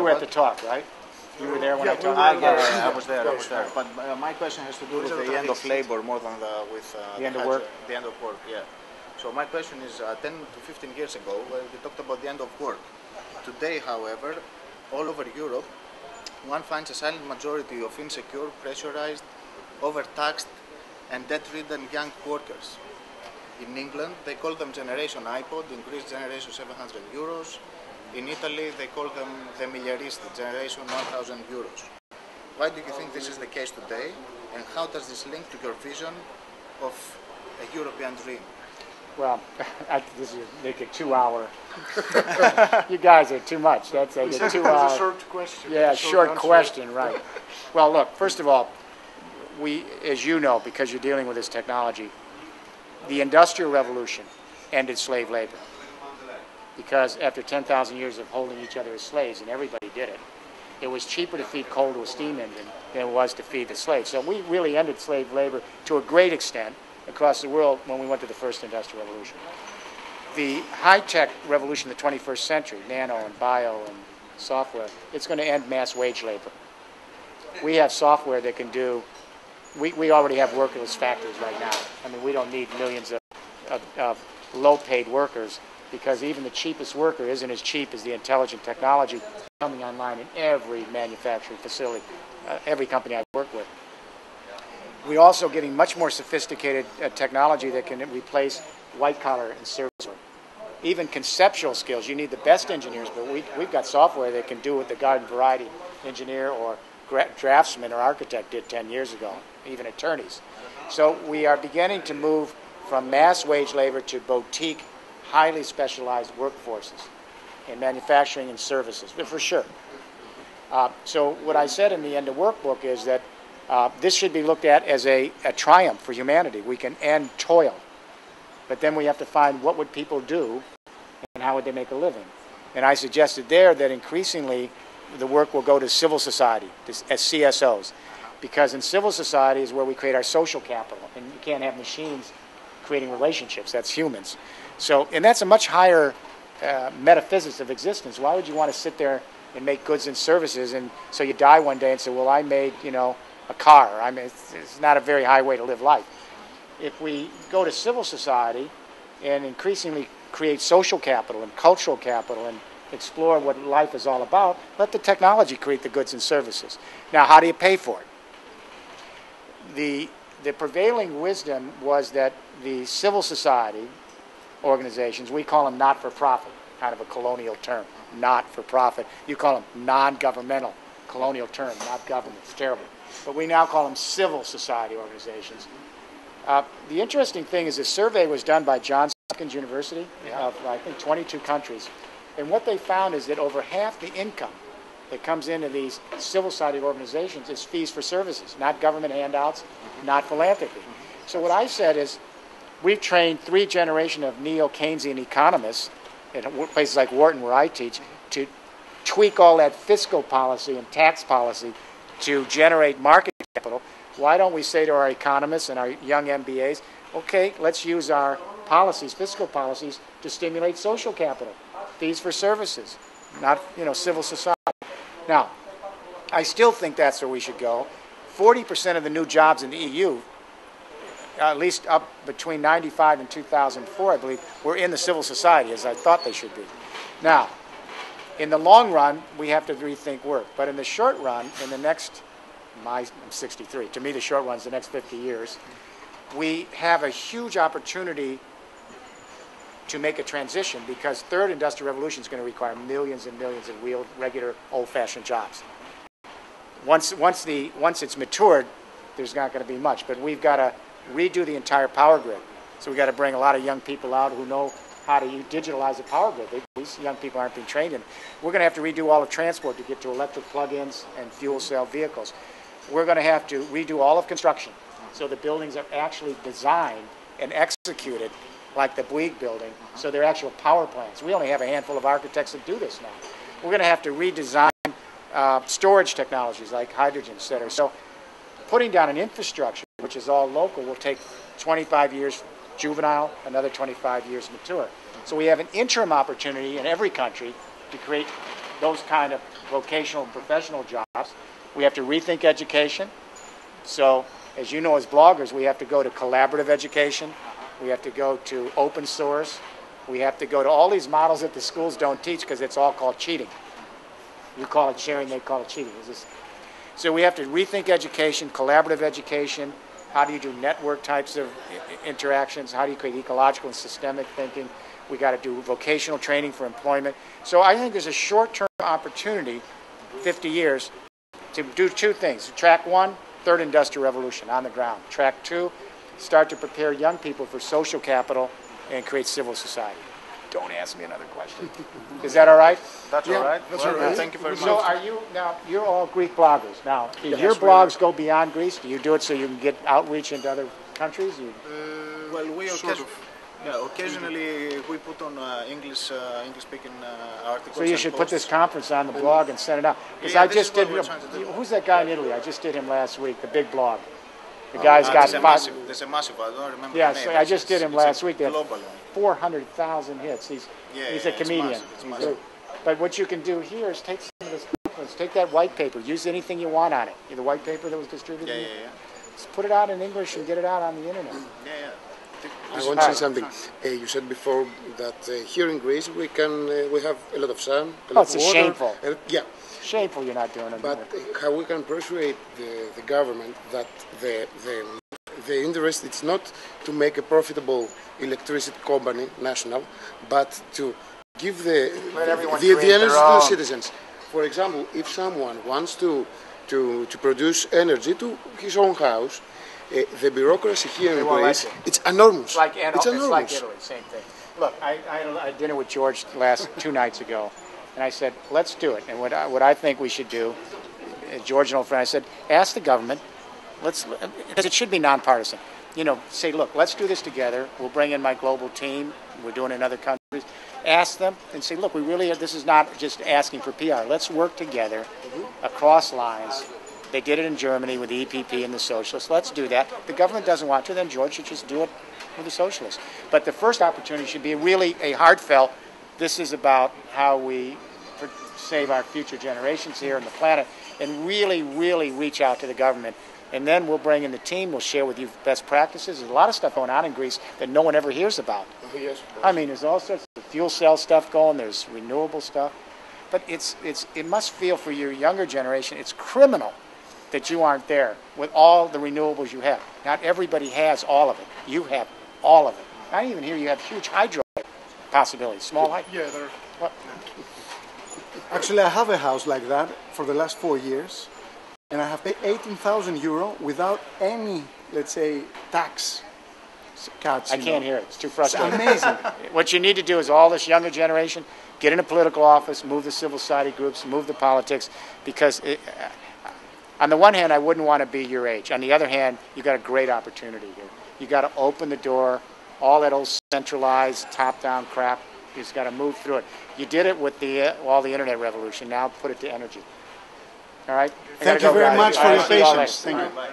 You were at the talk, right? You were there when I talked. I was there. But my question has to do with the end of labor more than the end of work. The end of work, yeah. So my question is, 10 to 15 years ago, we talked about the end of work. Today, however, all over Europe, one finds a silent majority of insecure, pressurized, overtaxed, and debt-ridden young workers. In England, they call them Generation iPod, increased generation €700. In Italy, they call them the Migliaristi, generation €1,000. Why do you think this is the case today, and how does this link to your vision of a European dream? Well, this is make a 2-hour. You guys are too much. That's a 2-hour. It's a short question. Yeah, short question, right. Well, look, first of all, we, as you know, because you're dealing with this technology, the Industrial Revolution ended slave labor. Because after 10,000 years of holding each other as slaves, and everybody did it, it was cheaper to feed coal to a steam engine than it was to feed the slaves. So we really ended slave labor to a great extent across the world when we went to the first Industrial Revolution. The high-tech revolution of the 21st century, nano and bio and software, it's going to end mass wage labor. We have software that can do, we already have workerless factories right now. I mean, we don't need millions of low-paid workers, because even the cheapest worker isn't as cheap as the intelligent technology coming online in every manufacturing facility, every company I work with. We're also getting much more sophisticated technology that can replace white-collar and service work. Even conceptual skills, you need the best engineers, but we've got software that can do what the garden variety engineer or draftsman or architect did 10 years ago, even attorneys. So we are beginning to move from mass wage labor to boutique, highly specialized workforces in manufacturing and services, for sure. So what I said in the end of workbook is that this should be looked at as a triumph for humanity. We can end toil, but then we have to find what would people do and how would they make a living. And I suggested there that increasingly the work will go to civil society, as CSOs, because in civil society is where we create our social capital, and you can't have machines creating relationships. That's humans. So, and that's a much higher metaphysics of existence. Why would you want to sit there and make goods and services, and so you die one day and say, well, I made, a car. I mean, it's not a very high way to live life. If we go to civil society and increasingly create social capital and cultural capital and explore what life is all about, let the technology create the goods and services. Now, how do you pay for it? The prevailing wisdom was that the civil society organizations, we call them not-for-profit, kind of a colonial term, not-for-profit. You call them non-governmental, colonial term, not government. It's terrible. But we now call them civil society organizations. The interesting thing is a survey was done by Johns Hopkins University of, I think, 22 countries. And what they found is that over half the income that comes into these civil society organizations is fees for services, not government handouts, not philanthropy. So what I said is, we've trained 3 generations of neo-Keynesian economists in places like Wharton, where I teach, to tweak all that fiscal policy and tax policy to generate market capital. Why don't we say to our economists and our young MBAs, okay, let's use our policies, fiscal policies, to stimulate social capital, fees for services, not civil society. Now, I still think that's where we should go. 40% of the new jobs in the EU, at least up between 95 and 2004, I believe, were in the civil society, as I thought they should be. Now, in the long run, we have to rethink work. But in the short run, in the next, I'm 63, to me the short run is the next 50 years, we have a huge opportunity to make a transition, because third industrial revolution is going to require millions and millions of real, regular, old-fashioned jobs. Once it's matured, there's not going to be much. But we've got to redo the entire power grid. So we've got to bring a lot of young people out who know how to digitalize the power grid. These young people aren't being trained in it. We're going to have to redo all of transport to get to electric plug-ins and fuel cell vehicles. We're going to have to redo all of construction, so the buildings are actually designed and executed like the Bouygues building, so they're actual power plants. We only have a handful of architects that do this now. We're going to have to redesign storage technologies like hydrogen, et cetera. So putting down an infrastructure, which is all local, will take 25 years juvenile, another 25 years mature. So we have an interim opportunity in every country to create those kind of vocational and professional jobs. We have to rethink education. So, as you know, as bloggers, we have to go to collaborative education. We have to go to open source. We have to go to all these models that the schools don't teach because it's all called cheating. You call it sharing, they call it cheating. So we have to rethink education, collaborative education. How do you do network types of interactions? How do you create ecological and systemic thinking? We got to do vocational training for employment. So I think there's a short-term opportunity, 50 years, to do two things. Track one, third industrial revolution on the ground. Track two, start to prepare young people for social capital and create civil society. Don't ask me another question. Is that all right? That's all right. That's all right. Thank you very much. So are you, now, you're all Greek bloggers. Now, do Yes, your we blogs go beyond Greece? Do you do it so you can get outreach into other countries? Well, occasionally we put on English-speaking articles. So you should put this conference on the blog and send it out. Because Yeah, I this just is what did, we're trying to do. who's that guy in Italy? I just did him last week, the big blog. The guy's got there's a massive, I don't remember yeah, the name. so I just did him last week. They had Global one. 400,000 hits. He's a comedian. It's massive. But what you can do here is take some of this conference, take that white paper, use anything you want on it. The white paper that was distributed. Yeah. Just put it out in English and get it out on the internet. Yeah. I want to say something. You said before that here in Greece we have a lot of sun, a lot it's of water. shameful. Yeah, Shameful you're not doing it. but how we can persuade the government that the interest is not to make a profitable electricity company national, but to give Let everyone the create energy their to the own. citizens. For example, if someone wants to produce energy to his own house, the bureaucracy here in won't Greece, like it. it's enormous. It's enormous. like Italy, same thing. Look, I had dinner with George last 2 nights ago, and I said, let's do it. And what I think we should do, George, an old friend, I said, ask the government, because it should be nonpartisan. Say, look, let's do this together. We'll bring in my global team. We're doing it in other countries. Ask them and say, look, this is not just asking for PR. Let's work together across lines. They did it in Germany with the EPP and the socialists. Let's do that. The government doesn't want to, then George should just do it with the socialists. But the first opportunity should be really a heartfelt, this is about how we save our future generations here on the planet, and really, really reach out to the government. And then we'll bring in the team, we'll share with you best practices. There's a lot of stuff going on in Greece that no one ever hears about. Yes. I mean, there's all sorts of fuel cell stuff going, there's renewable stuff. But it must feel for your younger generation, it's criminal that you aren't there with all the renewables you have. Not everybody has all of it. You have all of it. I even hear you have huge hydro possibilities, small hydro. Yeah, there. What? Actually, I have a house like that for the last 4 years, and I have paid 18,000 euro without any, let's say, tax cuts. I can't hear it. It's too frustrating. It's amazing. What you need to do is all this younger generation, get in a political office, move the civil society groups, move the politics, because on the one hand, I wouldn't want to be your age. On the other hand, you got a great opportunity here. You got to open the door, all that old centralized, top-down crap. You just got to move through it. You did it with all the internet revolution. Now put it to energy. All right? Thank you very much for your patience. Thank you. Bye.